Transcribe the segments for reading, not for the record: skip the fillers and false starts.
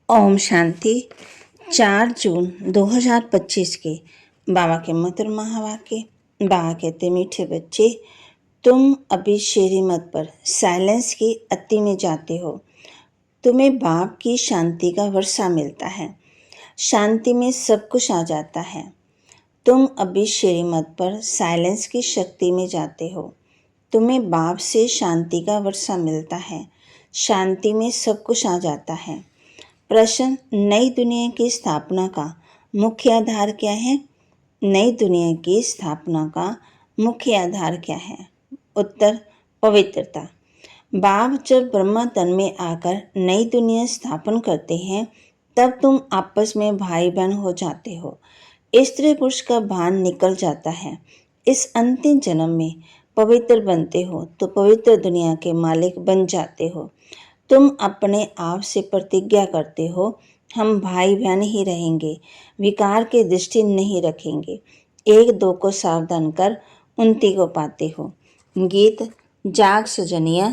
ओम शांति। 4 जून 2025 के बाबा के मधुर महावाक्य। बाबा कहते, मीठे बच्चे, तुम अभी शेरी मत पर साइलेंस की अति में जाते हो। तुम्हें बाप की शांति का वर्षा मिलता है। शांति में सब कुछ आ जाता है। तुम अभी शेरी मत पर साइलेंस की शक्ति में जाते हो। तुम्हें बाप से शांति का वर्षा मिलता है। शांति में सब कुछ आ जाता है। प्रश्न, नई दुनिया की स्थापना का मुख्य आधार क्या है? नई दुनिया की स्थापना का मुख्य आधार क्या है? उत्तर, पवित्रता। बाप जब ब्रह्मा तन में आकर नई दुनिया स्थापन करते हैं, तब तुम आपस में भाई बहन हो जाते हो। स्त्री पुरुष का भान निकल जाता है। इस अंतिम जन्म में पवित्र बनते हो तो पवित्र दुनिया के मालिक बन जाते हो। तुम अपने आप से प्रतिज्ञा करते हो, हम भाई बहन ही रहेंगे, विकार की दृष्टि नहीं रखेंगे। एक दो को सावधान कर उन्नति को पाते हो। गीत जाग सजनिया।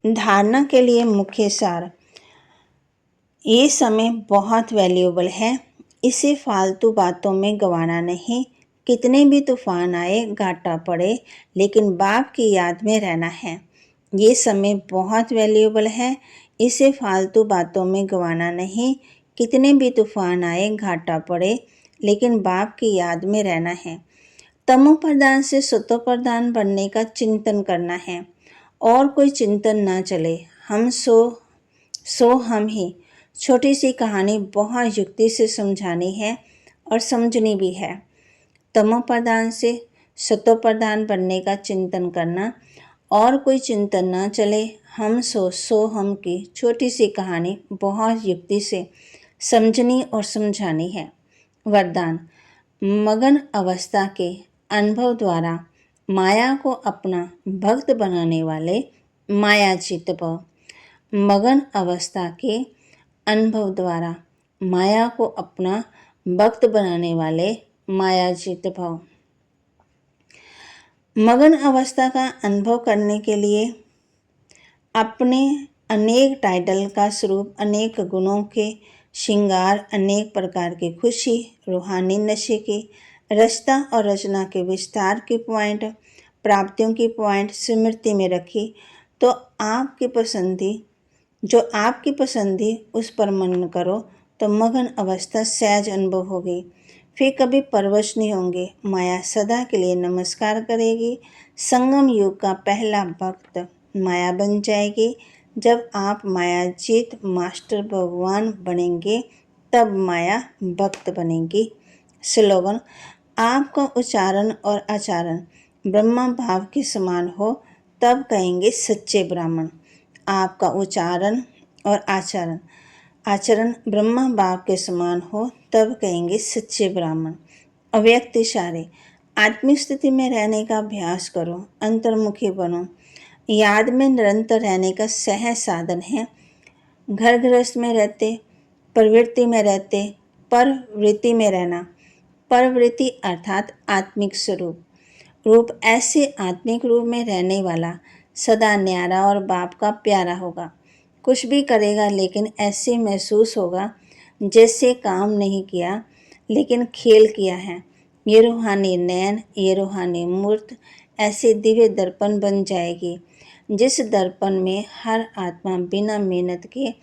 धारणा के लिए मुख्य सार। ये समय बहुत वैल्यूएबल है। इसे फालतू बातों में गंवाना नहीं। कितने भी तूफान आए, घाटा पड़े, लेकिन बाप की याद में रहना है। ये समय बहुत वैल्यूएबल है। इसे फालतू बातों में गंवाना नहीं। कितने भी तूफान आए, घाटा पड़े, लेकिन बाप की याद में रहना है। तमो प्रधान से सतो प्रधान बनने का चिंतन करना है और कोई चिंतन ना चले। हम सो हम ही। छोटी सी कहानी बहुत युक्ति से समझानी है और समझनी भी है। तमो प्रधान से सतो प्रधान बनने का चिंतन करना और कोई चिंतन ना चले। हम सो हम की छोटी सी कहानी बहुत युक्ति से समझनी और समझानी है। वरदान, मगन अवस्था के अनुभव द्वारा माया को अपना भक्त बनाने वाले मायाचित भव। मगन अवस्था के अनुभव द्वारा माया को अपना भक्त बनाने वाले मायाचित भव। मगन अवस्था का अनुभव करने के लिए अपने अनेक टाइटल का स्वरूप, अनेक गुणों के श्रृंगार, अनेक प्रकार की खुशी, रूहानी नशे की रचना और रचना के विस्तार की पॉइंट, प्राप्तियों की पॉइंट स्मृति में रखी तो आपकी पसंदी उस पर मनन करो तो मगन अवस्था सहज अनुभव होगी। फिर कभी परवश नहीं होंगे। माया सदा के लिए नमस्कार करेगी। संगम युग का पहला भक्त माया बन जाएगी। जब आप मायाजीत मास्टर भगवान बनेंगे तब माया भक्त बनेगी। स्लोगन, आपका उच्चारण और आचरण ब्रह्मा भाव के समान हो तब कहेंगे सच्चे ब्राह्मण। आपका उच्चारण और आचरण ब्रह्मा भाव के समान हो तब कहेंगे सच्चे ब्राह्मण। अव्यक्त इशारे, आत्मिक स्थिति में रहने का अभ्यास करो, अंतर्मुखी बनो। याद में निरंतर रहने का सहज साधन है। घर गृहस्थ में रहते, प्रवृत्ति में रहते, परवृत्ति में रहना। परवृत्ति अर्थात आत्मिक रूप ऐसे आत्मिक रूप में रहने वाला सदा न्यारा और बाप का प्यारा होगा। कुछ भी करेगा लेकिन ऐसे महसूस होगा जैसे काम नहीं किया लेकिन खेल किया है। ये रूहानी नयन, ये रूहानी मूर्त ऐसे दिव्य दर्पण बन जाएगी जिस दर्पण में हर आत्मा बिना मेहनत के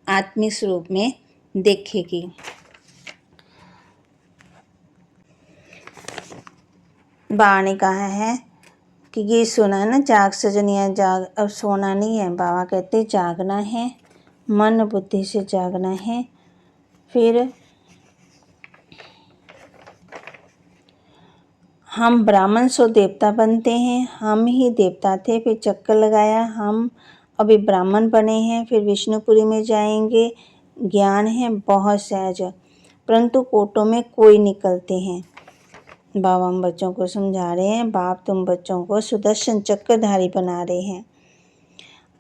आत्मिक स्वरूप में देखेगी। बाबा ने कहा है कि ये सुना है ना, जाग सजनिया जाग। अब सोना नहीं है, बाबा कहते जागना है, मन बुद्धि से जागना है। फिर हम ब्राह्मण सो देवता बनते हैं। हम ही देवता थे, फिर चक्कर लगाया, हम अभी ब्राह्मण बने हैं, फिर विष्णुपुरी में जाएंगे। ज्ञान है बहुत सहज, परंतु कोटों में कोई निकलते हैं। बाबा हम बच्चों को समझा रहे हैं, बाप तुम बच्चों को सुदर्शन चक्रधारी बना रहे हैं।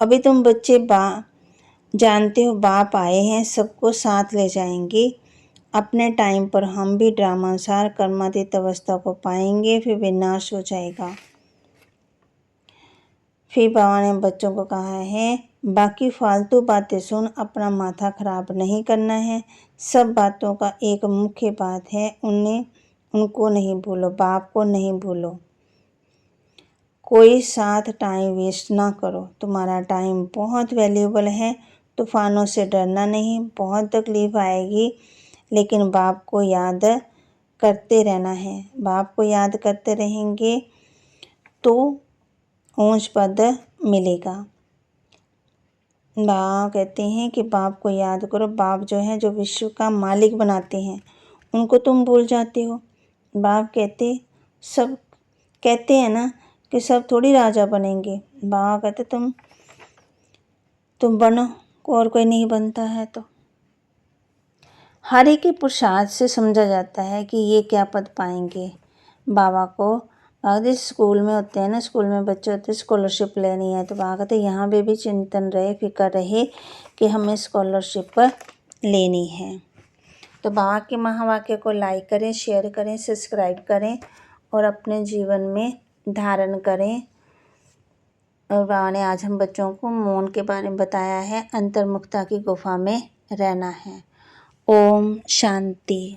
अभी तुम बच्चे जानते हो बाप आए हैं, सबको साथ ले जाएंगे। अपने टाइम पर हम भी ड्रामानुसार कर्मातीत अवस्था को पाएंगे, फिर विनाश हो जाएगा। फिर बाबा ने बच्चों को कहा है, बाकी फालतू बातें सुन अपना माथा खराब नहीं करना है। सब बातों का एक मुख्य बात है, उनको नहीं भूलो, बाप को नहीं भूलो। कोई साथ टाइम वेस्ट ना करो, तुम्हारा टाइम बहुत वैल्यूएबल है। तूफानों से डरना नहीं, बहुत तकलीफ आएगी लेकिन बाप को याद करते रहना है। बाप को याद करते रहेंगे तो ऊंच पद मिलेगा। बाबा कहते हैं कि बाप को याद करो। बाप जो है, जो विश्व का मालिक बनाते हैं, उनको तुम भूल जाते हो। बाप सब कहते हैं ना कि सब थोड़ी राजा बनेंगे। बाबा कहते तुम बनो, और कोई नहीं बनता है। तो हर एक के पुरुषार्थ से समझा जाता है कि ये क्या पद पाएंगे। बाबा को जैसे स्कूल में होते हैं ना, स्कूल में बच्चे होते हैं, स्कॉलरशिप लेनी है, तो बाबा कहते यहाँ पे भी चिंतन रहे, फिक्र रहे कि हमें स्कॉलरशिप लेनी है। तो बाबा के महावाक्य को लाइक करें, शेयर करें, सब्सक्राइब करें और अपने जीवन में धारण करें। और बाबा ने आज हम बच्चों को मौन के बारे में बताया है। अंतर्मुखता की गुफा में रहना है। ओम शांति।